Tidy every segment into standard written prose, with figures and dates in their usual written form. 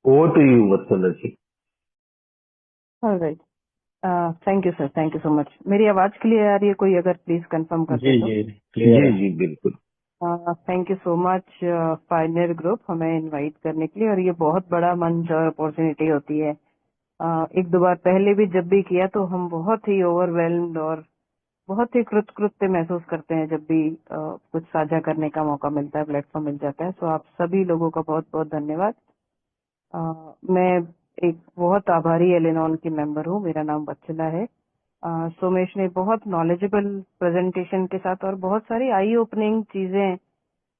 Over to you, Vatsala ji. Alright, thank you sir, thank you so much. मेरी आवाज clear आ रही है? कोई अगर प्लीज कंफर्म कर दे तो। जी बिल्कुल। Thank you so much Pioneer group हमें इनवाइट करने के लिए, और ये बहुत बड़ा मंच और अपॉर्चुनिटी होती है। एक दो बार पहले भी जब भी किया तो हम बहुत ही ओवरवेल्म्ड और बहुत ही कृतकृत्य महसूस करते हैं जब भी कुछ साझा करने का मौका मिलता है, प्लेटफॉर्म मिल जाता है। सो आप सभी लोगों का बहुत बहुत धन्यवाद। मैं एक बहुत आभारी एलेनॉन की मेंबर हूँ। मेरा नाम वत्सला है। सोमेश ने बहुत नॉलेजेबल प्रेजेंटेशन के साथ और बहुत सारी आई ओपनिंग चीजें,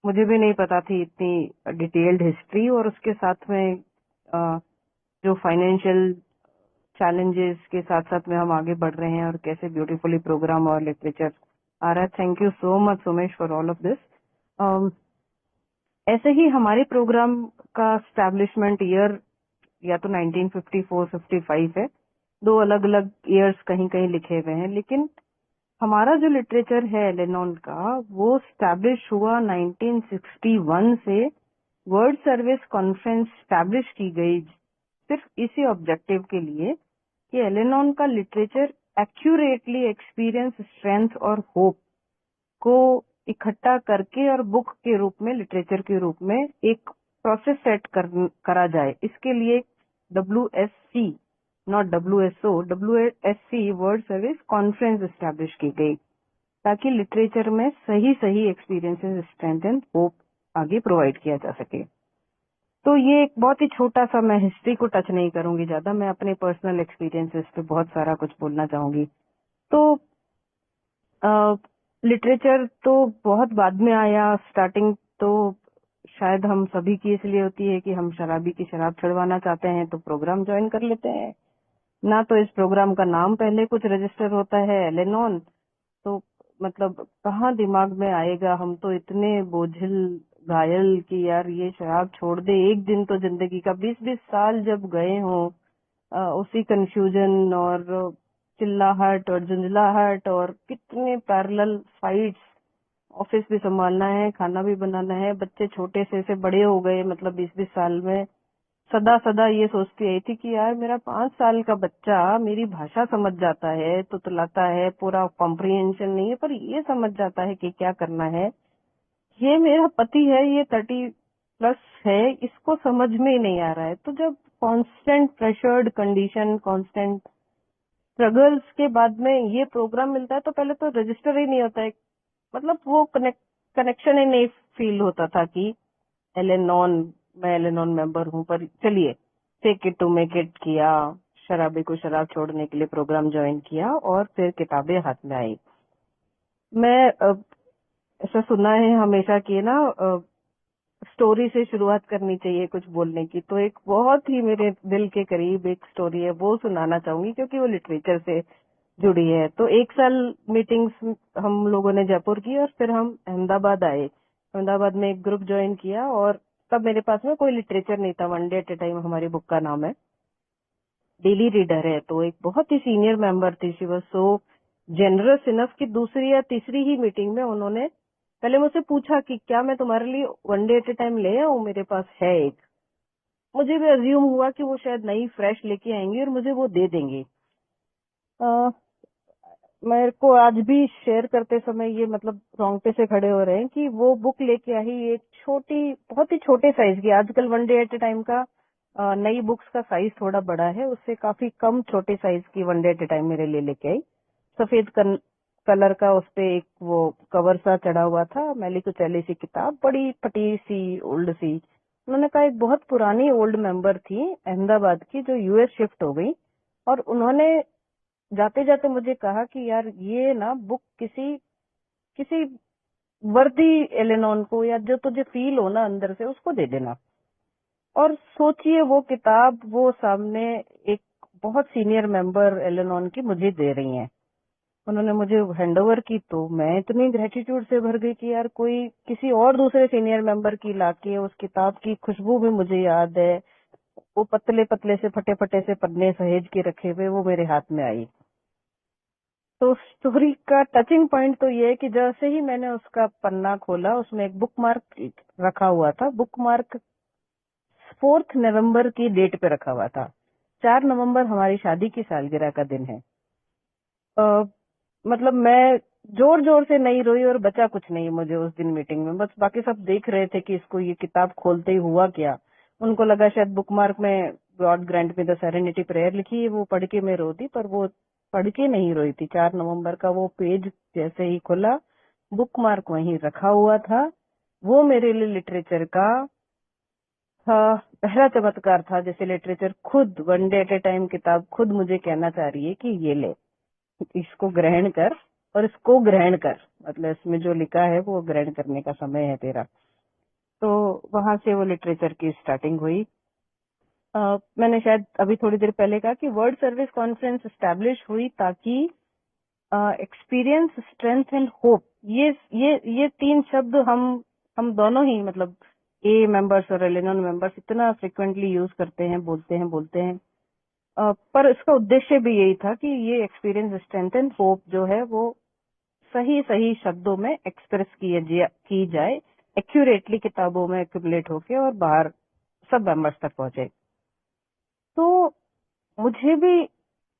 मुझे भी नहीं पता थी इतनी डिटेल्ड हिस्ट्री, और उसके साथ में जो फाइनेंशियल चैलेंजेस के साथ साथ में हम आगे बढ़ रहे हैं और कैसे ब्यूटीफुली प्रोग्राम और लिटरेचर आ रहा है। Thank you so much Somesh for all of this. ऐसे ही हमारे प्रोग्राम का स्टैब्लिशमेंट ईयर या तो 1954-55 है, दो अलग अलग ईयर्स कहीं कहीं लिखे हुए हैं, लेकिन हमारा जो लिटरेचर है एलेनॉन का वो स्टैब्लिश हुआ 1961 से। वर्ल्ड सर्विस कॉन्फ्रेंस स्टैब्लिश की गई सिर्फ इसी ऑब्जेक्टिव के लिए कि एलेनॉन का लिटरेचर एक्यूरेटली एक्सपीरियंस, स्ट्रेंथ और होप को इकट्ठा करके और बुक के रूप में, लिटरेचर के रूप में एक प्रोसेस सेट करा जाए। इसके लिए WSC, not WSO, WSC world service conference establish की गई ताकि लिटरेचर में सही सही एक्सपीरियंसेस, स्ट्रेंथ एंड होप आगे प्रोवाइड किया जा सके। तो ये एक बहुत ही छोटा सा, मैं हिस्ट्री को टच नहीं करूंगी ज्यादा, मैं अपने पर्सनल एक्सपीरियंसेस पे बहुत सारा कुछ बोलना चाहूंगी। तो लिटरेचर तो बहुत बाद में आया। स्टार्टिंग तो शायद हम सभी की इसलिए होती है कि हम शराबी की शराब छुड़वाना चाहते हैं तो प्रोग्राम ज्वाइन कर लेते हैं। ना तो इस प्रोग्राम का नाम पहले कुछ रजिस्टर होता है एलेनॉन, तो मतलब कहाँ दिमाग में आएगा। हम तो इतने बोझिल घायल कि यार ये शराब छोड़ दे एक दिन तो जिंदगी का। 20-20 साल जब गए हों उसी कंफ्यूजन और चिल्लाहट और झुंझलाहट और कितने पैरेलल फाइट्स, ऑफिस भी संभालना है, खाना भी बनाना है, बच्चे छोटे से बड़े हो गए, मतलब 20-20 साल में। सदा सदा ये सोचती आई थी कि यार मेरा 5 साल का बच्चा मेरी भाषा समझ जाता है, तुतलाता है, पूरा कॉम्प्रिहेंशन नहीं है पर ये समझ जाता है कि क्या करना है। ये मेरा पति है, ये 30+ है, इसको समझ में ही नहीं आ रहा है। तो जब constant pressured condition, constant struggles के बाद में ये प्रोग्राम मिलता है तो पहले तो रजिस्टर ही नहीं होता है, मतलब वो कनेक्शन ही नहीं फील होता था कि एलेनॉन, मैं एलेनॉन मेंबर हूँ। पर चलिए, fake it to make it किया, शराबी को शराब छोड़ने के लिए प्रोग्राम ज्वाइन किया और फिर किताबें हाथ में आई। मैं ऐसा सुना है हमेशा कि ना स्टोरी से शुरुआत करनी चाहिए कुछ बोलने की, तो एक बहुत ही मेरे दिल के करीब एक स्टोरी है, वो सुनाना चाहूंगी क्योंकि वो लिटरेचर से जुड़ी है। तो 1 साल मीटिंग्स हम लोगों ने जयपुर की और फिर हम अहमदाबाद आए। अहमदाबाद में एक ग्रुप ज्वाइन किया और तब मेरे पास में कोई लिटरेचर नहीं था। One day at A time हमारी बुक का नाम है, डेली रीडर है। तो एक बहुत ही सीनियर मेंबर थी, she was so generous enough कि दूसरी या तीसरी ही मीटिंग में उन्होंने पहले मुझसे पूछा कि क्या मैं तुम्हारे लिए one day at A time ले आऊं, मेरे पास है एक। मुझे भी अज्यूम हुआ कि वो शायद नई फ्रेश लेके आएंगी और मुझे वो दे देंगी। मेरे को आज भी शेयर करते समय ये मतलब रोंगटे से खड़े हो रहे हैं कि वो बुक लेके आई एक छोटी, बहुत ही छोटे साइज की। आजकल one day at A time का नई बुक्स का साइज थोड़ा बड़ा है, उससे काफी कम छोटे साइज की one day at A time मेरे लिए लेके आई। सफेद कलर का उस पे एक वो कवर सा चढ़ा हुआ था, मैली कुचैली सी किताब, बड़ी फटी सी, ओल्ड सी। उन्होंने कहा एक बहुत पुरानी ओल्ड मेंबर थी अहमदाबाद की जो यूएस शिफ्ट हो गई, और उन्होंने जाते जाते मुझे कहा कि यार ये ना बुक किसी किसी वर्दी एलेनॉन को, या जो तुझे फील हो ना अंदर से, उसको दे देना। और सोचिए वो किताब वो सामने एक बहुत सीनियर मेंबर एलेनॉन की मुझे दे रही हैं। उन्होंने मुझे हैंडओवर की तो मैं इतनी ग्रेटिट्यूड से भर गई कि यार कोई किसी और दूसरे सीनियर मेंबर की लाके, उस किताब की खुशबू भी मुझे याद है, वो पतले पतले से फटे फटे से पन्ने सहेज के रखे हुए वो मेरे हाथ में आई। तो स्टोरी का टचिंग पॉइंट तो ये है कि जैसे ही मैंने उसका पन्ना खोला उसमें एक बुक मार्क रखा हुआ था। बुक मार्क 4 नवंबर की डेट पे रखा हुआ था। 4 नवंबर हमारी शादी की सालगिरह का दिन है। मतलब मैं जोर जोर से नहीं रोई और बचा कुछ नहीं मुझे उस दिन मीटिंग में। बस बाकी सब देख रहे थे कि इसको ये किताब खोलते ही हुआ क्या। उनको लगा शायद बुकमार्क में गॉड ग्रांट में द सेरेनिटी प्रेयर लिखी है, वो पढ़ के मैं रो दी, पर वो पढ़ के नहीं रोई थी। 4 नवंबर का वो पेज जैसे ही खुला, बुकमार्क वहीं रखा हुआ था। वो मेरे लिए लिटरेचर का पहला चमत्कार था। जैसे लिटरेचर खुद one day at A time किताब खुद मुझे कहना चाह रही है कि ये ले, इसको ग्रहण कर और इसको ग्रहण कर, मतलब इसमें जो लिखा है वो ग्रहण करने का समय है तेरा। तो वहां से वो लिटरेचर की स्टार्टिंग हुई। मैंने शायद अभी थोड़ी देर पहले कहा कि वर्ल्ड सर्विस कॉन्फ्रेंस एस्टैब्लिश हुई ताकि एक्सपीरियंस, स्ट्रेंथ एंड होप, ये 3 शब्द हम दोनों ही, मतलब ए मेंबर्स और एल-एन-ओ मेंबर्स इतना फ्रिक्वेंटली यूज करते हैं, बोलते हैं। पर इसका उद्देश्य भी यही था कि ये एक्सपीरियंस, स्ट्रेंथ एंड होप जो है वो सही सही शब्दों में एक्सप्रेस की जाए, एक्यूरेटली किताबों में एक्यूमुलेट होके और बाहर सब मेंबर्स तक पहुंचे। तो मुझे भी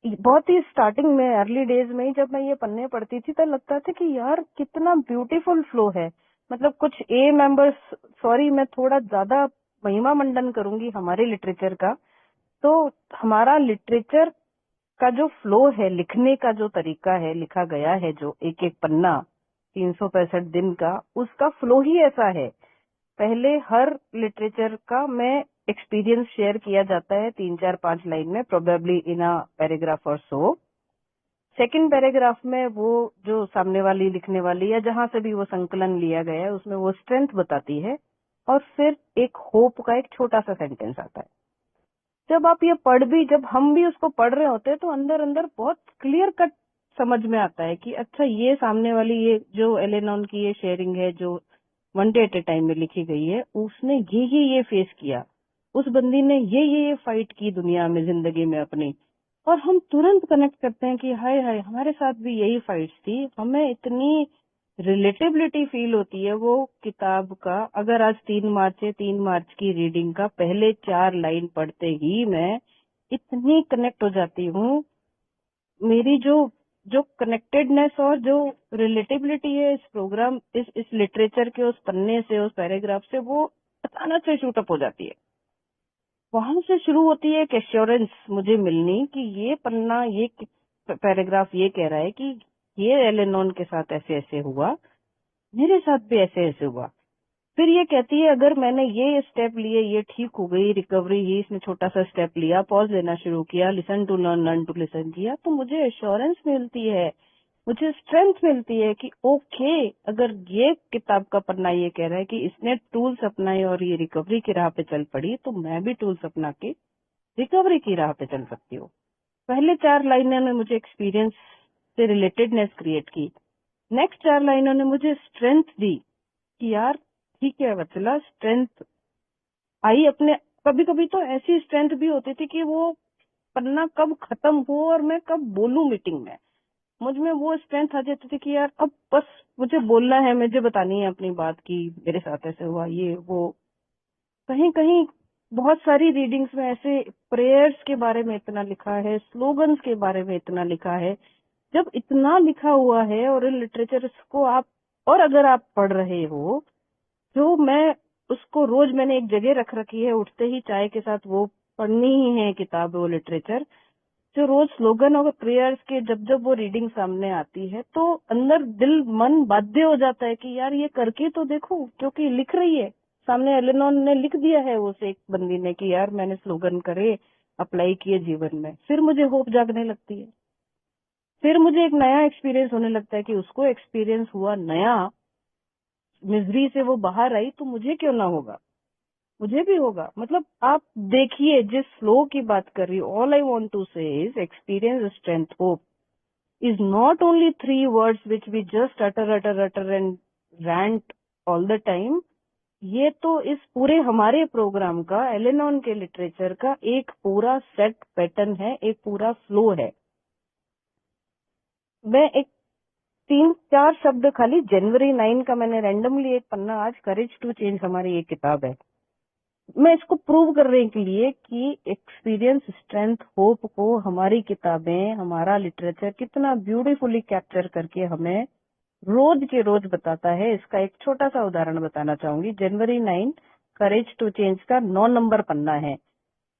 बहुत ही स्टार्टिंग में, अर्ली डेज में ही जब मैं ये पन्ने पढ़ती थी तो लगता था कि यार कितना ब्यूटीफुल फ्लो है। मतलब कुछ ए मेंबर्स, सॉरी मैं थोड़ा ज्यादा महिमा मंडन करूंगी हमारे लिटरेचर का। तो हमारा लिटरेचर का जो फ्लो है, लिखने का जो तरीका है, लिखा गया है जो एक एक पन्ना 365 दिन का, उसका फ्लो ही ऐसा है। पहले हर लिटरेचर का मैं एक्सपीरियंस शेयर किया जाता है 3-4-5 लाइन में, प्रोबेबली इन अ पैराग्राफ और सो। सेकंड पैराग्राफ में वो जो सामने वाली लिखने वाली या जहां से भी वो संकलन लिया गया है उसमें वो स्ट्रेंथ बताती है, और फिर एक होप का एक छोटा सा सेंटेंस आता है। जब आप ये जब हम भी उसको पढ़ रहे होते हैं तो अंदर अंदर बहुत क्लियर कट समझ में आता है कि अच्छा ये सामने वाली, ये जो एलेनॉन की ये शेयरिंग है जो one day at A time में लिखी गई है, उसने ये फेस किया, उस बंदी ने ये फाइट की दुनिया में, जिंदगी में अपनी। और हम तुरंत कनेक्ट करते हैं कि हाय हाय हमारे साथ भी यही फाइट्स थी। हमें इतनी रिलेटेबिलिटी फील होती है वो किताब का। अगर आज 3 मार्च है, 3 मार्च की रीडिंग का पहले 4 लाइन पढ़ते ही मैं इतनी कनेक्ट हो जाती हूँ। मेरी जो जो कनेक्टेडनेस और जो रिलेटेबिलिटी है इस प्रोग्राम, इस लिटरेचर के उस पन्ने से, उस पैराग्राफ से, वो अचानक से शूट अप हो जाती है। वहां से शुरू होती है एक एश्योरेंस मुझे मिलनी कि ये पन्ना, ये पैराग्राफ ये कह रहा है कि ये एलेनॉन के साथ ऐसे ऐसे हुआ, मेरे साथ भी ऐसे ऐसे हुआ। फिर ये कहती है अगर मैंने ये स्टेप लिए, ये ठीक हो गई, रिकवरी ही, इसने छोटा सा स्टेप लिया, पॉज लेना शुरू किया, listen to learn, learn to listen किया, तो मुझे एश्योरेंस मिलती है, मुझे स्ट्रेंथ मिलती है कि ओके, अगर ये किताब का पन्ना ये कह रहा है कि इसने टूल्स अपनाए और ये रिकवरी की राह पे चल पड़ी, तो मैं भी टूल्स अपना के रिकवरी की राह पे चल सकती हूँ। पहले 4 लाइनों ने मुझे एक्सपीरियंस से रिलेटेडनेस क्रिएट की। नेक्स्ट 4 लाइनों ने मुझे स्ट्रेंथ दी कि यार ठीक है वत्सला, स्ट्रेंथ आई अपने। कभी कभी तो ऐसी स्ट्रेंथ भी होती थी कि वो पन्ना कब खत्म हो और मैं कब बोलूं मीटिंग में, मुझ में वो स्ट्रेंथ आ जाती थी कि यार अब बस मुझे बोलना है, मुझे बतानी है अपनी बात की मेरे साथ ऐसे हुआ, ये वो। कहीं कहीं बहुत सारी रीडिंग्स में ऐसे प्रेयर्स के बारे में इतना लिखा है, स्लोगन्स के बारे में इतना लिखा है। जब इतना लिखा हुआ है और इन लिटरेचर को आप, और अगर आप पढ़ रहे हो, जो मैं उसको रोज मैंने एक जगह रख रखी है, उठते ही चाय के साथ वो पढ़नी ही है किताब, वो लिटरेचर जो रोज स्लोगन और प्रेयर्स के जब जब वो रीडिंग सामने आती है तो अंदर दिल मन बाध्य हो जाता है कि यार ये करके तो देखो, क्योंकि लिख रही है सामने, एलेनॉन ने लिख दिया है उस एक बंदी ने कि यार मैंने स्लोगन करे, अप्लाई किए जीवन में। फिर मुझे होप जागने लगती है, फिर मुझे एक नया एक्सपीरियंस होने लगता है कि उसको एक्सपीरियंस हुआ नया, मिजरी से वो बाहर आई, तो मुझे क्यों ना होगा, मुझे भी होगा। मतलब आप देखिए जिस फ्लो की बात कर रही हूँ, ऑल आई वांट टू से is experience, strength, hope is not only 3 words which we just utter and rant all the time। ये तो इस पूरे हमारे प्रोग्राम का, एलेनॉन के लिटरेचर का एक पूरा सेट पैटर्न है, एक पूरा फ्लो है। मैं एक 3-4 शब्द खाली जनवरी 9 का मैंने रैंडमली एक पन्ना, आज करेज टू चेंज हमारी एक किताब है, मैं इसको प्रूव करने के लिए कि एक्सपीरियंस, स्ट्रेंथ, होप को हमारी किताबें, हमारा लिटरेचर कितना ब्यूटीफुली कैप्चर करके हमें रोज के रोज बताता है, इसका एक छोटा सा उदाहरण बताना चाहूंगी। जनवरी 9 करेज टू चेंज का 9 नंबर पन्ना है,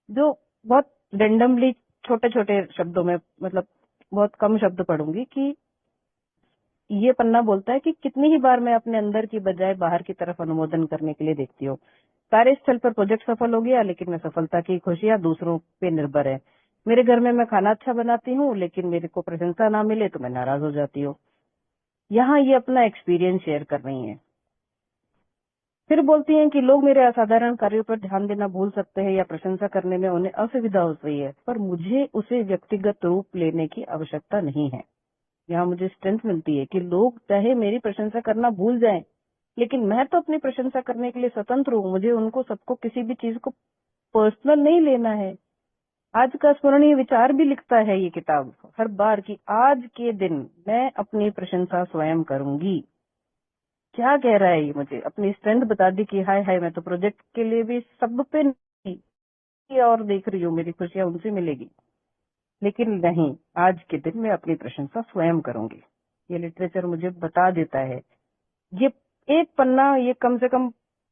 जो बहुत रेंडमली छोटे छोटे शब्दों में, मतलब बहुत कम शब्द पढ़ूंगी, कि ये पन्ना बोलता है कि कितनी ही बार मैं अपने अंदर की बजाय बाहर की तरफ अनुमोदन करने के लिए देखती हूँ। कार्यस्थल पर प्रोजेक्ट सफल हो गया, लेकिन मैं सफलता की खुशियां दूसरों पे निर्भर है। मेरे घर में मैं खाना अच्छा बनाती हूँ, लेकिन मेरे को प्रशंसा ना मिले तो मैं नाराज हो जाती हूँ। यहाँ ये अपना एक्सपीरियंस शेयर कर रही हैं। फिर बोलती हैं कि लोग मेरे असाधारण कार्यों पर ध्यान देना भूल सकते हैं या प्रशंसा करने में उन्हें असुविधा हो रही है, पर मुझे उसे व्यक्तिगत रूप लेने की आवश्यकता नहीं है। यहाँ मुझे स्ट्रेंथ मिलती है कि लोग चाहे मेरी प्रशंसा करना भूल जाएं, लेकिन मैं तो अपनी प्रशंसा करने के लिए स्वतंत्र हूँ। मुझे उनको सबको किसी भी चीज को पर्सनल नहीं लेना है। आज का स्मरणीय विचार भी लिखता है ये किताब हर बार कि आज के दिन मैं अपनी प्रशंसा स्वयं करूंगी। क्या कह रहा है ये? मुझे अपनी स्ट्रेंथ बता दी कि हाय हाय, मैं तो प्रोजेक्ट के लिए भी सब पे नहीं और देख रही हूँ, मेरी खुशियां उनसे मिलेगी, लेकिन नहीं, आज के दिन मैं अपनी प्रशंसा स्वयं करूंगी। ये लिटरेचर मुझे बता देता है। ये एक पन्ना, ये कम से कम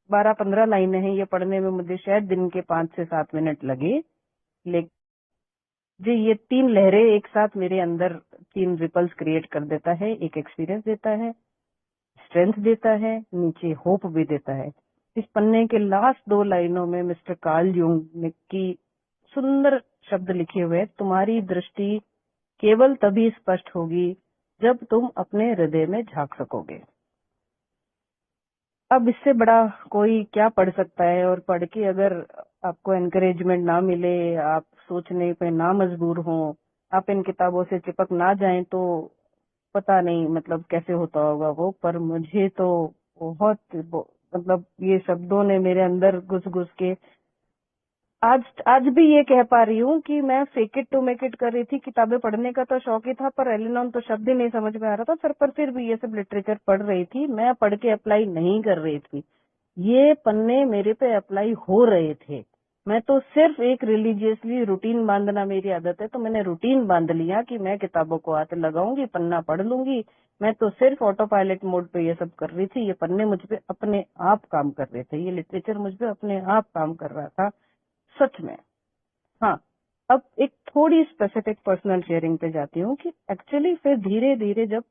12-15 लाइनें हैं। ये पढ़ने में मुझे शायद दिन के 5 से 7 मिनट लगे, लेकिन जो ये 3 लहरें एक साथ मेरे अंदर 3 रिपल्स क्रिएट कर देता है। एक एक्सपीरियंस देता है, स्ट्रेंथ देता है, नीचे होप भी देता है। इस पन्ने के लास्ट 2 लाइनों में मिस्टर कार्ल जूंग ने की सुंदर शब्द लिखे हुए, तुम्हारी दृष्टि केवल तभी स्पष्ट होगी जब तुम अपने हृदय में झांक सकोगे। अब इससे बड़ा कोई क्या पढ़ सकता है? और पढ़ के अगर आपको एनकरेजमेंट ना मिले, आप सोचने पे ना मजबूर हो, आप इन किताबों से चिपक ना जाएं, तो पता नहीं मतलब कैसे होता होगा वो। पर मुझे तो बहुत मतलब ये शब्दों ने मेरे अंदर घुस घुस के आज आज भी ये कह पा रही हूँ कि मैं fake it to make it कर रही थी। किताबें पढ़ने का तो शौक ही था, पर एलिनॉन तो शब्द ही नहीं समझ में आ रहा था सर, पर फिर भी ये सब लिटरेचर पढ़ रही थी। मैं पढ़ के अप्लाई नहीं कर रही थी, ये पन्ने मेरे पे अप्लाई हो रहे थे। मैं तो सिर्फ एक रिलीजियसली रूटीन बांधना मेरी आदत है, तो मैंने रूटीन बांध लिया कि मैं किताबों को हाथ लगाऊंगी, पन्ना पढ़ लूंगी। मैं तो सिर्फ ऑटो पायलट मोड पे ये सब कर रही थी। ये पन्ने मुझ पे अपने आप काम कर रहे थे, ये लिटरेचर मुझ पे अपने आप काम कर रहा था, सच में। हाँ, अब एक थोड़ी स्पेसिफिक पर्सनल शेयरिंग पे जाती हूँ कि एक्चुअली फिर धीरे धीरे जब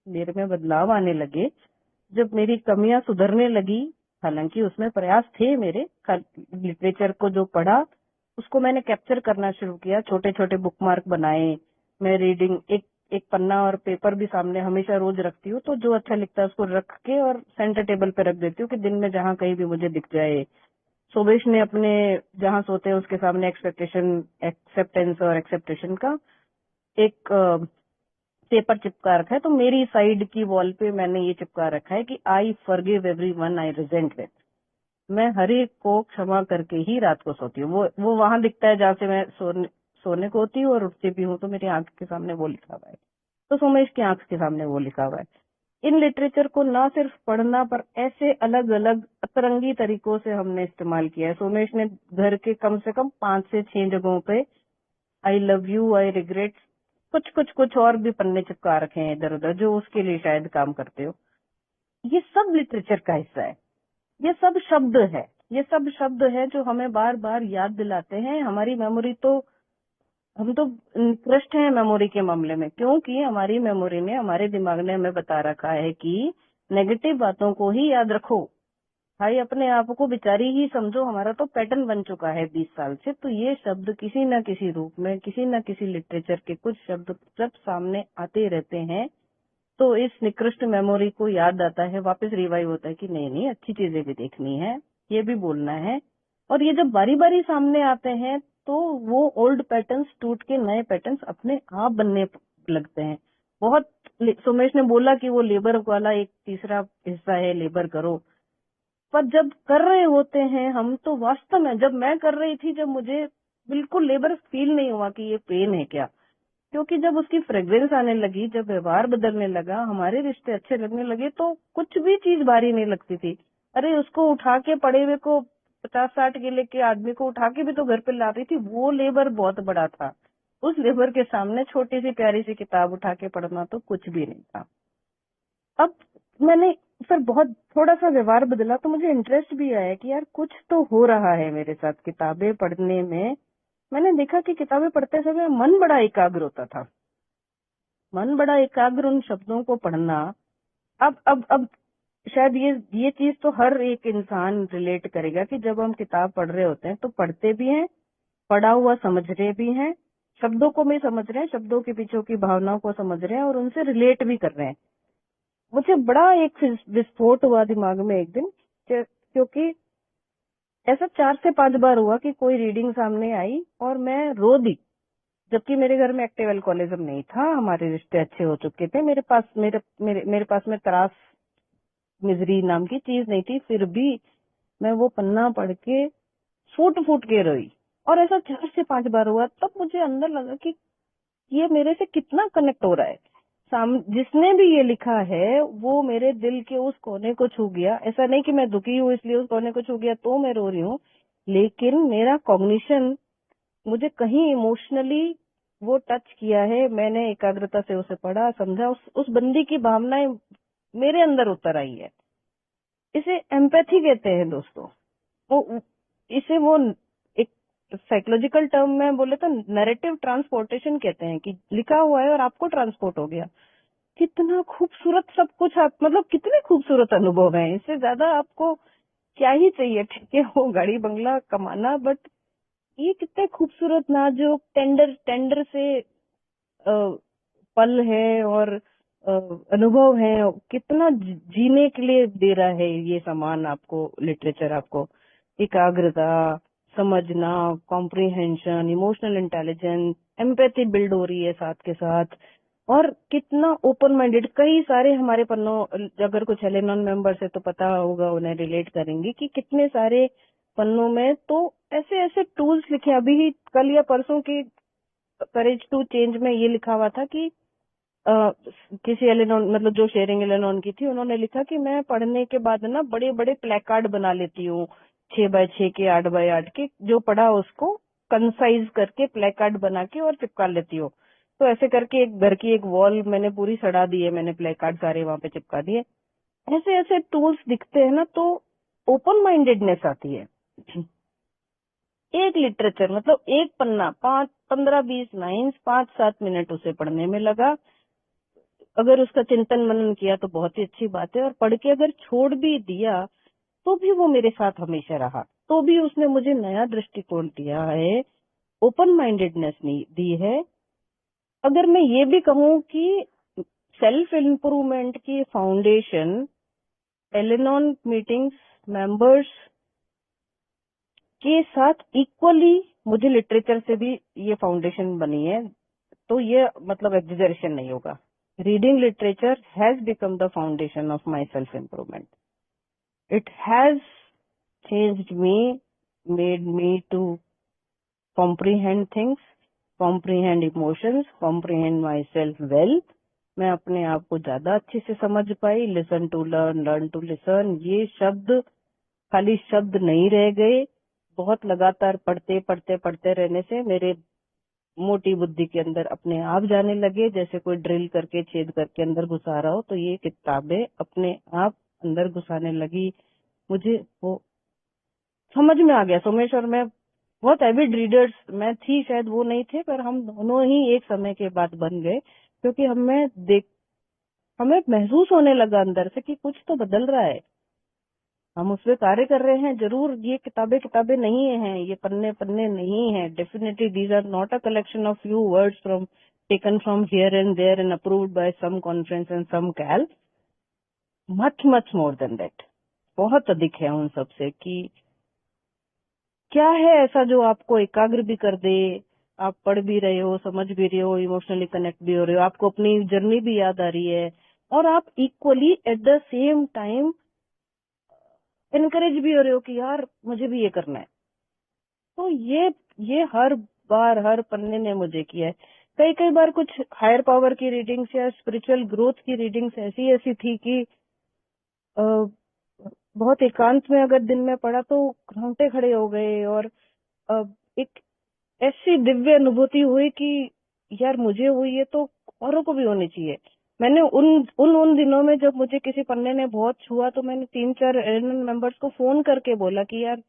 मेरे में बदलाव आने लगे, जब मेरी कमियां सुधरने लगी, हालांकि उसमें प्रयास थे मेरे, लिटरेचर को जो पढ़ा उसको मैंने कैप्चर करना शुरू किया, छोटे छोटे बुकमार्क बनाए। मैं रीडिंग एक एक पन्ना और पेपर भी सामने हमेशा रोज रखती हूँ, तो जो अच्छा लिखता है उसको रख के और सेंटर टेबल पे रख देती हूँ कि दिन में जहाँ कहीं भी मुझे दिख जाए। सोवेश ने अपने जहाँ सोते हैं उसके सामने एक्सेप्टेंस और एक्सेप्टेशन का एक पेपर चिपका रखा है, तो मेरी साइड की वॉल पे मैंने ये चिपका रखा है कि I forgive everyone I resent with. मैं हर एक को क्षमा करके ही रात को सोती हूँ। वो वहां दिखता है जहाँ से मैं सोने को होती हूँ और उठती भी हूँ, तो मेरी आंख के सामने वो लिखा हुआ है। तो सोमेश की आंख के सामने वो लिखा हुआ है। इन लिटरेचर को ना सिर्फ पढ़ना, पर ऐसे अलग अलग अतरंगी तरीकों से हमने इस्तेमाल किया है। सोमेश ने घर के कम से कम 5 से 6 जगहों पे I love you, I regret, कुछ कुछ कुछ और भी पन्ने चिपका रखे हैं इधर उधर, जो उसके लिए शायद काम करते हो। ये सब लिटरेचर का हिस्सा है। ये सब शब्द है, ये सब शब्द है जो हमें बार बार याद दिलाते हैं। हमारी मेमोरी तो, हम तो निकृष्ट हैं मेमोरी के मामले में, क्योंकि हमारी मेमोरी ने, हमारे दिमाग ने हमें बता रखा है कि नेगेटिव बातों को ही याद रखो, भाई अपने आप को बेचारी ही समझो। हमारा तो पैटर्न बन चुका है 20 साल से। तो ये शब्द किसी न किसी रूप में, किसी न किसी लिटरेचर के कुछ शब्द जब सामने आते रहते हैं, तो इस निकृष्ट मेमोरी को याद आता है, वापस रिवाइव होता है कि नहीं नहीं, अच्छी चीजें भी देखनी है, ये भी बोलना है। और ये जब बारी बारी सामने आते हैं, तो वो ओल्ड पैटर्न्स टूट के नए पैटर्न्स अपने आप बनने लगते हैं। बहुत सोमेश ने बोला कि वो लेबर वाला एक तीसरा हिस्सा है, लेबर करो, पर जब कर रहे होते हैं हम, तो वास्तव में जब मैं कर रही थी, जब मुझे बिल्कुल लेबर फील नहीं हुआ कि ये पेन है क्या, क्योंकि जब उसकी फ्रेग्रेंस आने लगी, जब व्यवहार बदलने लगा, हमारे रिश्ते अच्छे लगने लगे, तो कुछ भी चीज भारी नहीं लगती थी। अरे उसको उठा के पड़े हुए को 50-60 किलो के आदमी को उठा के भी तो घर पे ला रही थी, वो लेबर बहुत बड़ा था। उस लेबर के सामने छोटी सी प्यारी सी किताब उठा के पढ़ना तो कुछ भी नहीं था। अब मैंने फिर बहुत थोड़ा सा व्यवहार बदला तो मुझे इंटरेस्ट भी आया कि यार कुछ तो हो रहा है मेरे साथ किताबें पढ़ने में। मैंने देखा कि किताबें पढ़ते समय मन बड़ा एकाग्र होता था, मन बड़ा एकाग्र उन शब्दों को पढ़ना। अब शायद ये चीज तो हर एक इंसान रिलेट करेगा कि जब हम किताब पढ़ रहे होते हैं तो पढ़ते भी हैं, पढ़ा हुआ समझ रहे भी हैं, शब्दों को भी समझ रहे हैं, शब्दों के पीछे की भावनाओं को समझ रहे हैं और उनसे रिलेट भी कर रहे हैं। मुझे बड़ा एक विस्फोट हुआ दिमाग में एक दिन, क्योंकि ऐसा 4 से 5 बार हुआ कि कोई रीडिंग सामने आई और मैं रो दी, जबकि मेरे घर में एक्टिव अल्कोहलिज्म नहीं था, हमारे रिश्ते अच्छे हो चुके थे, मेरे पास मेरे पास में त्रास मिजरी नाम की चीज नहीं थी, फिर भी मैं वो पन्ना पढ़ के फूट फूट के रोई। और ऐसा 4 से 5 बार हुआ, तब मुझे अंदर लगा कि ये मेरे से कितना कनेक्ट हो रहा है। जिसने भी ये लिखा है वो मेरे दिल के उस कोने को छू गया। ऐसा नहीं कि मैं दुखी हूँ इसलिए उस कोने को छू गया तो मैं रो रही हूँ, लेकिन मेरा कॉग्निशन, मुझे कहीं इमोशनली वो टच किया है। मैंने एकाग्रता से उसे पढ़ा, समझा, उस बंदी की भावनाएं मेरे अंदर उतर आई है। इसे एम्पैथी कहते हैं दोस्तों। इसे वो एक साइकोलॉजिकल टर्म में बोले तो नैरेटिव ट्रांसपोर्टेशन कहते हैं, कि लिखा हुआ है और आपको ट्रांसपोर्ट हो गया। कितना खूबसूरत सब कुछ, आप मतलब कितने खूबसूरत अनुभव हैं, इससे ज्यादा आपको क्या ही चाहिए। ठीक है, वो गाड़ी बंगला कमाना, बट ये कितने खूबसूरत नाजुक टेंडर टेंडर से पल है और अनुभव है। कितना जीने के लिए दे रहा है ये सामान आपको, लिटरेचर आपको। एकाग्रता, समझना, comprehension, emotional intelligence, empathy build हो रही है साथ के साथ। और कितना ओपन माइंडेड, कई सारे हमारे पन्नों, अगर कुछ एल-एन-ओन मेंबर्स है तो पता होगा, उन्हें रिलेट करेंगे कि कितने सारे पन्नों में तो ऐसे ऐसे टूल्स लिखे। अभी ही कल या परसों के करेज टू चेंज में ये लिखा हुआ था कि किसी एल-एन-ओन, मतलब जो शेयरिंग एल-एन-ओन की थी, उन्होंने लिखा कि मैं पढ़ने के बाद ना बड़े बड़े प्लेकार्ड बना लेती हूँ, 6x6 के, 8x8 के, जो पढ़ा उसको कंसाइज करके प्लेकार्ड बना के और चिपका लेती हूँ। तो ऐसे करके एक घर की एक वॉल मैंने पूरी सड़ा दी है, मैंने प्लेकार्ड सारे वहां पे चिपका दिए। ऐसे ऐसे टूल्स दिखते हैं ना तो ओपन माइंडेडनेस आती है। एक लिटरेचर मतलब एक पन्ना, 15-20 लाइन्स, 5-7 मिनट उसे पढ़ने में लगा। अगर उसका चिंतन मनन किया तो बहुत ही अच्छी बात है, और पढ़ के अगर छोड़ भी दिया तो भी वो मेरे साथ हमेशा रहा, तो भी उसने मुझे नया दृष्टिकोण दिया है, ओपन माइंडेडनेस दी है। अगर मैं ये भी कहूँ कि सेल्फ इम्प्रूवमेंट की फाउंडेशन एल-एन-ओन मीटिंग्स मेंबर्स के साथ इक्वली मुझे लिटरेचर से भी ये फाउंडेशन बनी है, तो ये मतलब एग्जैजरेशन नहीं होगा। Reading literature has become the foundation of my self-improvement. It has changed me, made me to comprehend things, comprehend emotions, comprehend myself well. मैं अपने आप को ज्यादा अच्छे से समझ पाई। Listen to learn, learn to listen, ये शब्द खाली शब्द नहीं रह गए। बहुत लगातार पढ़ते पढ़ते पढ़ते रहने से मेरे मोटी बुद्धि के अंदर अपने आप जाने लगे, जैसे कोई ड्रिल करके छेद करके अंदर घुसा रहा हो, तो ये किताबें अपने आप अंदर घुसाने लगी। मुझे वो समझ में आ गया। सोमेश और मैं बहुत एविड रीडर्स, मैं थी शायद, वो नहीं थे, पर हम दोनों ही एक समय के बाद बन गए, क्योंकि हमें महसूस होने लगा अंदर से कि कुछ तो बदल रहा है, हम उस पर कार्य कर रहे हैं। जरूर ये किताबें किताबें नहीं हैं, ये पन्ने पन्ने नहीं हैं। Definitely these are not a collection of few words from taken from here and there and approved by some conference and some call. Much much more than that, बहुत अधिक है उन सब से। कि क्या है ऐसा जो आपको एकाग्र भी कर दे, आप पढ़ भी रहे हो, समझ भी रहे हो, इमोशनली कनेक्ट भी हो रहे हो, आपको अपनी जर्नी भी याद आ रही है, और आप equally at the same time encourage भी हो रहे हो कि यार मुझे भी ये करना है। तो ये हर बार हर पन्ने ने मुझे किया है। कई कई बार कुछ हायर पावर की रीडिंग्स या स्पिरिचुअल ग्रोथ की रीडिंग्स ऐसी ऐसी थी कि बहुत एकांत में अगर दिन में पढ़ा तो रोंगटे खड़े हो गए, और एक ऐसी दिव्य अनुभूति हुई कि यार मुझे हुई है तो औरों को भी होनी चाहिए। मैंने उन उन उन दिनों में जब मुझे किसी पन्ने ने बहुत छुआ तो मैंने 3-4 एएनएन मेंबर्स को फोन करके बोला कि यार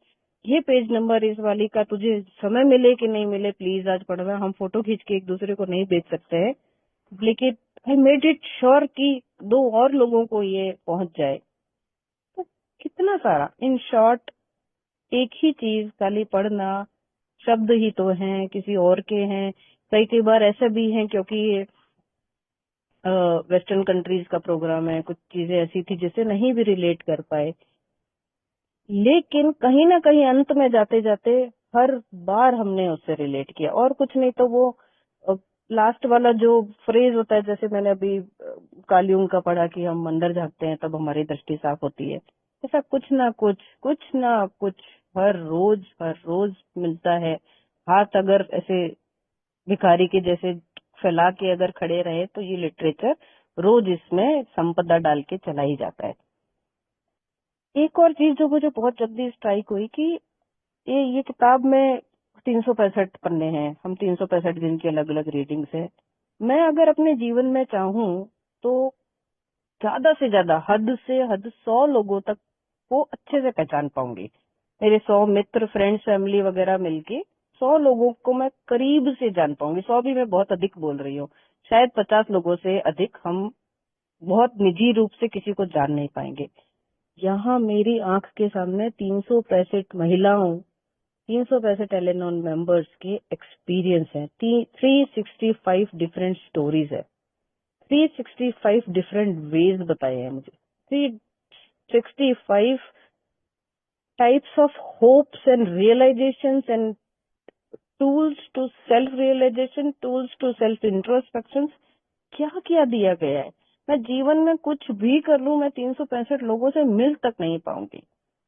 ये पेज नंबर इस वाली का तुझे समय मिले कि नहीं मिले प्लीज आज पढ़ना। हम फोटो खींच के एक दूसरे को नहीं भेज सकते हैं, लेकिन आई मेड इट श्योर कि 2 और लोगों को ये पहुंच जाए। तो कितना सारा, इन शॉर्ट, एक ही चीज खाली पढ़ना, शब्द ही तो हैं, किसी और के हैं। कई कई बार ऐसा भी है क्योंकि वेस्टर्न कंट्रीज का प्रोग्राम है, कुछ चीजें ऐसी थी जिसे नहीं भी रिलेट कर पाए, लेकिन कहीं ना कहीं अंत में जाते जाते हर बार हमने उससे रिलेट किया। और कुछ नहीं तो वो लास्ट वाला जो फ्रेज होता है, जैसे मैंने अभी कालियुग का पढ़ा कि हम अंदर झांकते हैं तब हमारी दृष्टि साफ होती है, ऐसा कुछ ना कुछ हर रोज मिलता है। हाथ अगर ऐसे भिखारी के जैसे फैला के अगर खड़े रहे तो ये लिटरेचर रोज इसमें संपदा डाल के चला ही जाता है। एक और चीज जो मुझे बहुत जल्दी स्ट्राइक हुई कि ये किताब में 365 पन्ने हैं, हम 365 दिन की अलग अलग रीडिंग्स है। मैं अगर अपने जीवन में चाहूं तो ज्यादा से ज्यादा, हद से हद 100 लोगों तक को अच्छे से पहचान पाऊंगी। मेरे 100 मित्र, फ्रेंड्स, फैमिली वगैरह मिलके 100 लोगों को मैं करीब से जान पाऊंगी। 100 भी मैं बहुत अधिक बोल रही हूँ, शायद 50 लोगों से अधिक हम बहुत निजी रूप से किसी को जान नहीं पाएंगे। यहाँ मेरी आंख के सामने 365 महिलाओं, 365 एल-एन-ओन मेंबर्स के एक्सपीरियंस है, 365 डिफरेंट स्टोरीज है, 365 डिफरेंट वेज बताए हैं मुझे, 365 types of hopes and realisations and tools to self realisation, tools to self introspection. क्या क्या दिया गया है। मैं जीवन में कुछ भी कर लूं, मैं 365 लोगों से मिल तक नहीं पाऊंगी।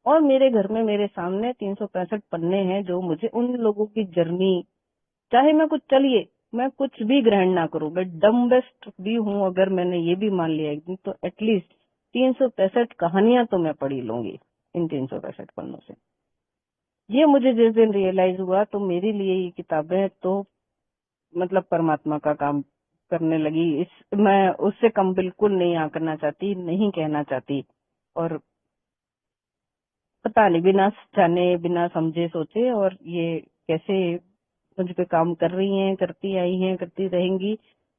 और मेरे घर में मेरे सामने 365 पन्ने हैं जो मुझे उन लोगों की जर्नी, चाहे मैं कुछ, चलिए मैं कुछ भी ग्रहण ना करूं, मैं डम बेस्ट भी हूं, अगर मैंने ये भी मान लिया एक दिन तो एटलीस्ट 365 कहानियां तो मैं पढ़ी लूंगी इन 365 पन्नों से। ये मुझे जिस दिन रियलाइज हुआ तो मेरे लिए ये किताबें तो मतलब परमात्मा का काम करने लगी। मैं उससे कम बिल्कुल नहीं आंकना चाहती, नहीं कहना चाहती। और पता नहीं, बिना जाने बिना समझे सोचे और ये कैसे मुझ पे काम कर रही हैं, करती आई हैं, करती रहेंगी।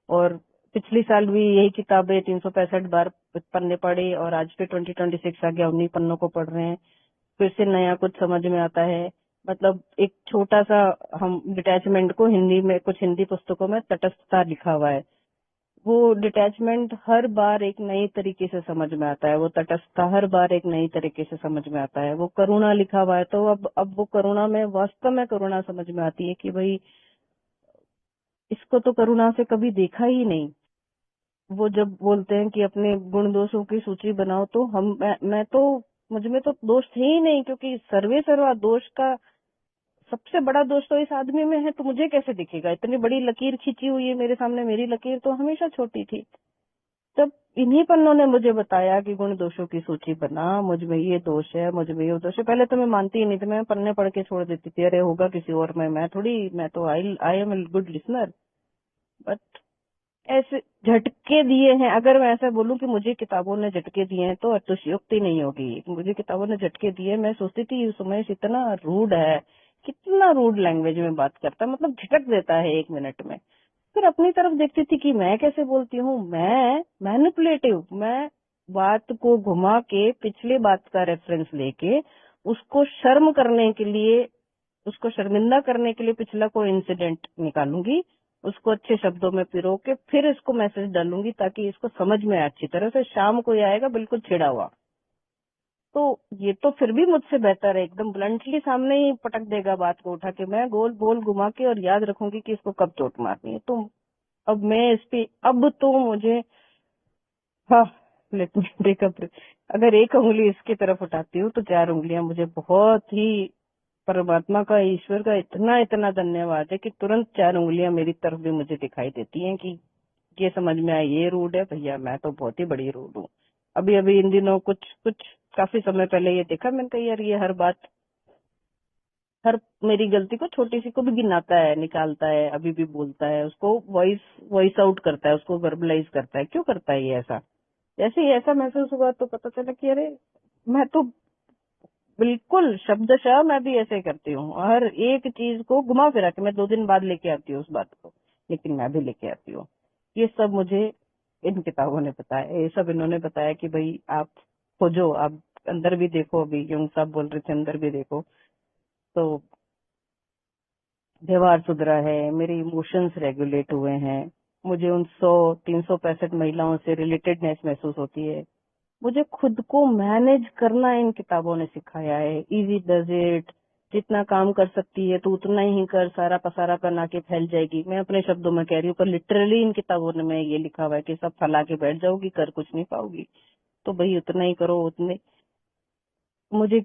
और पिछले साल भी यही किताबें 365 बार पन्ने पढ़े और आज पे 2026 आ गया, उन्हीं पन्नों को पढ़ रहे हैं। फिर से नया कुछ समझ में आता है। मतलब एक छोटा सा, हम डिटैचमेंट को हिंदी में, कुछ हिंदी पुस्तकों में तटस्थता लिखा हुआ है, वो डिटैचमेंट हर बार एक नई तरीके से समझ में आता है, वो तटस्थता हर बार एक नई तरीके से समझ में आता है। वो करुणा लिखा हुआ है तो अब वो करुणा में, वास्तव में करुणा समझ में आती है कि भाई इसको तो करुणा से कभी देखा ही नहीं। वो जब बोलते हैं कि अपने गुण दोषों की सूची बनाओ तो मैं तो, मुझ में तो दोष थे ही नहीं, क्योंकि सर्वे सर्वा दोष का सबसे बड़ा दोष तो इस आदमी में है, तो मुझे कैसे दिखेगा। इतनी बड़ी लकीर खींची हुई है मेरे सामने, मेरी लकीर तो हमेशा छोटी थी। तब इन्हीं पन्नों ने मुझे बताया कि गुण दोषों की सूची बना, मुझ में ये दोष है, मुझ में ये दोष है। पहले तो मैं मानती ही नहीं थी, मैं पन्ने पढ़ के छोड़ देती थी, अरे होगा किसी और में, मैं थोड़ी, मैं तो I am a good listener. But ऐसे झटके दिए हैं, अगर मैं ऐसा बोलूं कि मुझे किताबों ने झटके दिए हैं तो अतिशयोक्ति नहीं होगी। मुझे किताबों ने झटके दिए, मैं सोचती थी उस समय इतना रूड है, कितना रूड लैंग्वेज में बात करता है, मतलब झटक देता है 1 मिनट में। फिर अपनी तरफ देखती थी कि मैं कैसे बोलती हूँ, मैं मैनिपुलेटिव, मैं बात को घुमा के पिछले बात का रेफरेंस लेके उसको शर्म करने के लिए, उसको शर्मिंदा करने के लिए पिछला कोई इंसिडेंट निकालूंगी, उसको अच्छे शब्दों में पिरो के फिर इसको मैसेज डालूंगी ताकि इसको समझ में आए अच्छी तरह से। शाम को ये आएगा बिल्कुल छिड़ा हुआ, तो ये तो फिर भी मुझसे बेहतर है, एकदम ब्लंटली सामने ही पटक देगा बात को उठा के, मैं गोल बोल घुमा के और याद रखूंगी कि इसको कब चोट मारनी है। तो अब मैं इस पे, अब तो मुझे, हाँ, let me take a break. अगर एक उंगली इसकी तरफ उठाती हूँ तो 4 उंगलियां मुझे बहुत ही, परमात्मा का, ईश्वर का इतना इतना धन्यवाद है कि तुरंत 4 उंगलियां मेरी तरफ भी मुझे दिखाई देती हैं कि ये समझ में आया, ये रूड है भैया, मैं तो बहुत ही बड़ी रूड हूँ। अभी अभी इन दिनों कुछ कुछ काफी समय पहले ये देखा, मैंने कहा यार ये हर मेरी गलती को, छोटी सी को भी गिनाता है, निकालता है, अभी भी बोलता है, उसको वॉइस आउट करता है, उसको वर्बलाइज करता है। क्यों करता है ये ऐसा? जैसे ही ऐसा महसूस हुआ तो पता चला कि अरे मैं तो बिल्कुल शब्दशः मैं भी ऐसे करती हूँ। हर एक चीज को घुमा फिरा के मैं 2 दिन बाद लेके आती हूँ उस बात को, लेकिन मैं भी लेके आती हूँ। ये सब मुझे इन किताबों ने बताया, ये सब इन्होंने बताया कि भाई आप खोजो, आप अंदर भी देखो। अभी यूं साहब बोल रहे थे अंदर भी देखो, तो व्यवहार सुधरा है, मेरे इमोशंस रेगुलेट हुए हैं, मुझे उन 365 महिलाओं से रिलेटेडनेस महसूस होती है, मुझे खुद को मैनेज करना इन किताबों ने सिखाया है। इजी डज इट, जितना काम कर सकती है तो उतना ही कर, सारा पसारा बना के फैल जाएगी। मैं अपने शब्दों में कह रही हूँ, पर लिटरली इन किताबों ने में ये लिखा हुआ है कि सब फैला के बैठ जाओगी, कर कुछ नहीं पाओगी, तो भाई उतना ही करो। उतने मुझे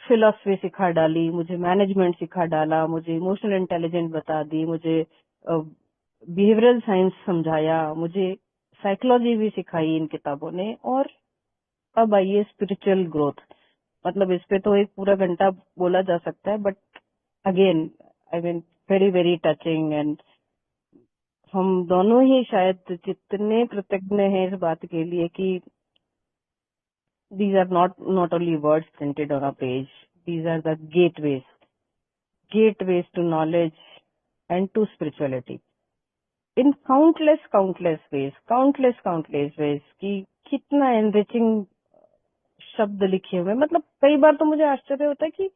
फिलॉसफी सिखा डाली, मुझे मैनेजमेंट सिखा डाला, मुझे इमोशनल इंटेलिजेंस बता दी, मुझे बिहेवियरल साइंस समझाया, मुझे साइकोलॉजी भी सिखाई इन किताबों ने। और अब आइए स्पिरिचुअल ग्रोथ, मतलब इस पे तो एक पूरा घंटा बोला जा सकता है, but again I mean very very touching. And हम दोनों ही शायद जितने कृतज्ञ हैं इस बात के लिए कि these are not only words printed on a page, these are the gateways to knowledge and to spirituality in countless ways कि कितना enriching शब्द लिखे हुए हैं। मतलब कई बार तो मुझे आश्चर्य होता है कि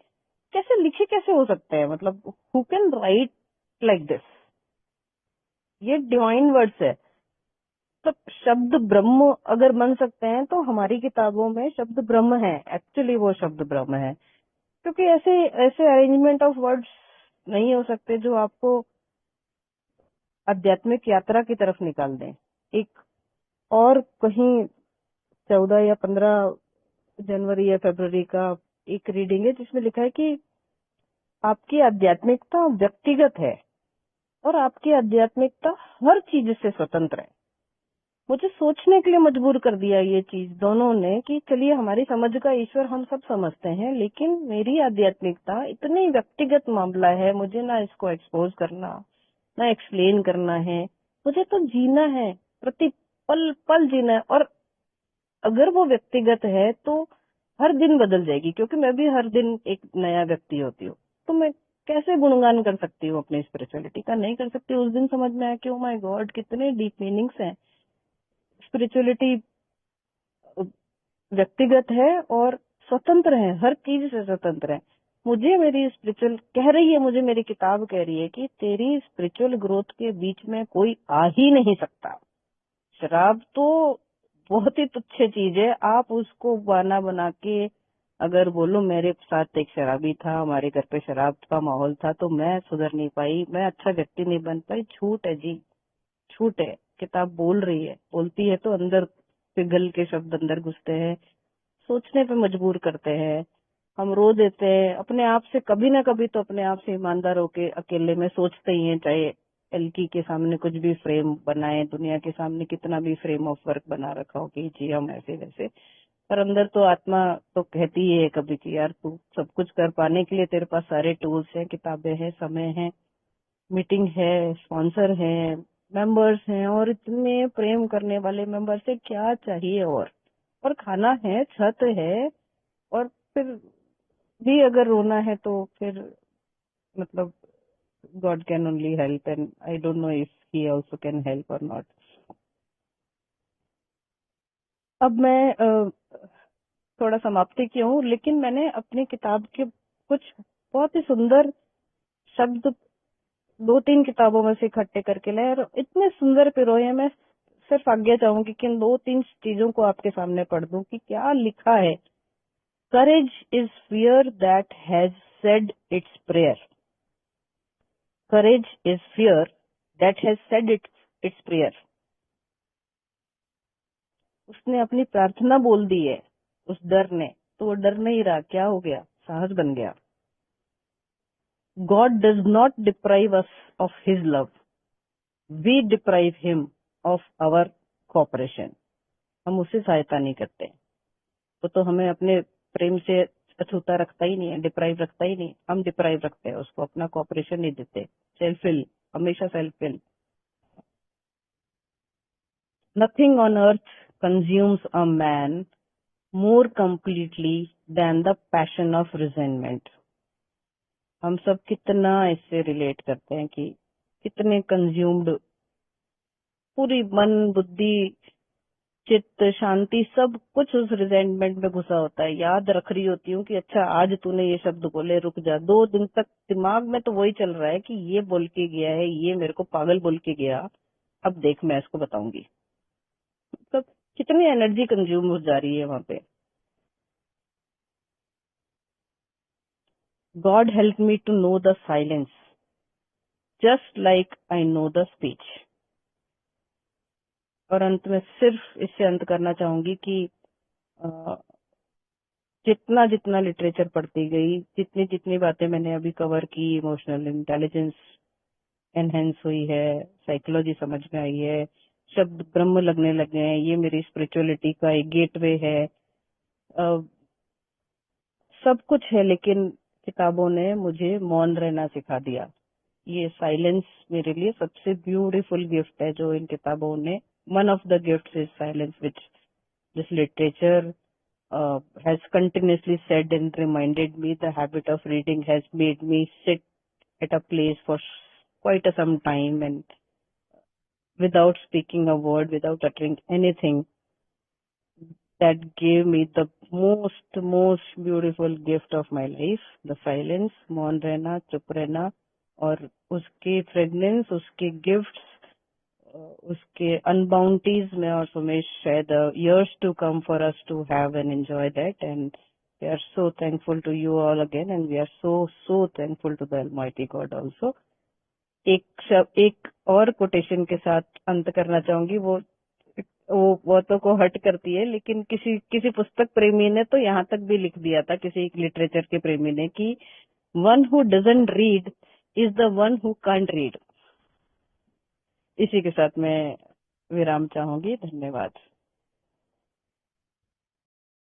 कैसे लिखे कैसे हो सकते हैं, मतलब who can write like this? ये डिवाइन वर्ड्स है। तो शब्द ब्रह्म अगर बन सकते हैं तो हमारी किताबों में शब्द ब्रह्म है, एक्चुअली वो शब्द ब्रह्म है। क्योंकि ऐसे ऐसे अरेंजमेंट ऑफ वर्ड्स नहीं हो सकते जो आपको आध्यात्मिक यात्रा की तरफ निकाल दें। एक और कहीं 14 या 15 जनवरी या फरवरी का एक रीडिंग है जिसमें लिखा है कि आपकी आध्यात्मिकता व्यक्तिगत है और आपकी आध्यात्मिकता हर चीज से स्वतंत्र है। मुझे सोचने के लिए मजबूर कर दिया ये चीज दोनों ने कि चलिए हमारी समझ का ईश्वर हम सब समझते हैं, लेकिन मेरी आध्यात्मिकता इतनी व्यक्तिगत मामला है, मुझे ना इसको एक्सपोज करना ना एक्सप्लेन करना है, मुझे तो जीना है, प्रति पल पल जीना है। और अगर वो व्यक्तिगत है तो हर दिन बदल जाएगी, क्योंकि मैं भी हर दिन एक नया व्यक्ति होती हूँ। तो मैं कैसे गुणगान कर सकती हूँ अपनी स्पिरिचुअलिटी का? नहीं कर सकती। उस दिन समझ में आया कि ओ माय गॉड कितने डीप मीनिंग्स हैं। स्पिरिचुअलिटी व्यक्तिगत है और स्वतंत्र है, हर चीज से स्वतंत्र है। मुझे मेरी स्पिरिचुअल कह रही है, मुझे मेरी किताब कह रही है कि तेरी स्पिरिचुअल ग्रोथ के बीच में कोई आ ही नहीं सकता। शराब तो बहुत ही तुच्छ चीज है, आप उसको बहाना बना के अगर बोलो मेरे साथ एक शराबी था, हमारे घर पे शराब का माहौल था तो मैं सुधर नहीं पाई, मैं अच्छा व्यक्ति नहीं बन पाई, झूठ है जी, झूठ है। किताब बोल रही है, बोलती है तो अंदर पिघल के शब्द अंदर घुसते हैं, सोचने पे मजबूर करते हैं। हम रो देते हैं अपने आप से, कभी ना कभी तो अपने आप से ईमानदार होके अकेले में सोचते ही हैं, चाहे एलकी के सामने कुछ भी फ्रेम बनाए, दुनिया के सामने कितना भी फ्रेम ऑफ वर्क बना रखा हो कि जी हम ऐसे वैसे, पर अंदर तो आत्मा तो कहती ही है कभी कि यार तू सब कुछ कर पाने के लिए तेरे पास सारे टूल्स हैं, किताबें हैं, समय है, मीटिंग है, स्पॉन्सर है, मेंबर्स हैं, और इतने प्रेम करने वाले मेंबर से क्या चाहिए? और खाना है, छत है, और फिर भी अगर रोना है तो फिर मतलब God can only help, and I don't know if he also can help और नॉट। अब मैं थोड़ा समाप्ति की हूँ, लेकिन मैंने अपनी किताब के कुछ बहुत ही सुंदर शब्द 2-3 किताबों में से इकट्ठे करके लाए और इतने सुंदर पिरोए हैं। मैं सिर्फ आज्ञा चाहूंगी कि इन 2-3 चीजों को आपके सामने पढ़ दूं कि क्या लिखा है। Courage is fear that has said it's prayer. Courage is fear that has said it's prayer. उसने अपनी प्रार्थना बोल दी है उस डर ने, तो वो डर नहीं रहा, क्या हो गया? साहस बन गया। God does not deprive us of his love, we deprive him of our cooperation. हम उससे सहायता नहीं करते, वो तो हमें अपने प्रेम से अछूता रखता ही नहीं है, डिप्राइव रखता ही नहीं, हम डिप्राइव रखते हैं उसको, अपना कॉपरेशन नहीं देते। सेल्फ विल, हमेशा self will. Nothing on earth consumes a man more completely than the passion of resentment। हम सब कितना इससे रिलेट करते हैं कि कितने कंज्यूम्ड, पूरी मन बुद्धि चित्त शांति सब कुछ उस रिजेंटमेंट में घुसा होता है। याद रख रही होती हूँ कि अच्छा आज तूने ये शब्द बोले, रुक जा, 2 दिन तक दिमाग में तो वही चल रहा है कि ये बोल के गया है, ये मेरे को पागल बोल के गया, अब देख मैं इसको बताऊंगी। मतलब कितनी एनर्जी कंज्यूम हो जा रही है वहां पे। God help me to know the silence just like I know the speech. और अंत में सिर्फ इससे अंत करना चाहूंगी कि अ, जितना जितना लिटरेचर पढ़ती गई, जितनी जितनी बातें मैंने अभी कवर की, इमोशनल इंटेलिजेंस एनहेंस हुई है, साइकोलॉजी समझ में आई है, शब्द ब्रह्म लगने लगे हैं, ये मेरी स्पिरिचुअलिटी का एक गेटवे है। अ, सब कुछ है, लेकिन किताबों ने मुझे मौन रहना सिखा दिया। ये साइलेंस मेरे लिए सबसे ब्यूटीफुल गिफ्ट है जो इन किताबों ने, one of the gifts is silence which this literature has continuously said and reminded me. The habit of reading has made me sit at a place for quite some time and without speaking a word, without uttering anything. That gave me the most beautiful gift of my life, the silence, मौन रहना, चुप रहना, और उसके fragrance, उसके gifts, उसके अनबाउंटीज में, और सुमेश शायद years to come for us to have and enjoy that, and we are so thankful to you all again, and we are so thankful to the Almighty God also। एक और quotation के साथ अंत करना चाहूंगी, वो तो को हर्ट करती है, लेकिन किसी पुस्तक प्रेमी ने तो यहाँ तक भी लिख दिया था, किसी एक लिटरेचर के प्रेमी ने, कि one who doesn't read is the one who can't read. इसी के साथ मैं विराम चाहूंगी। धन्यवाद।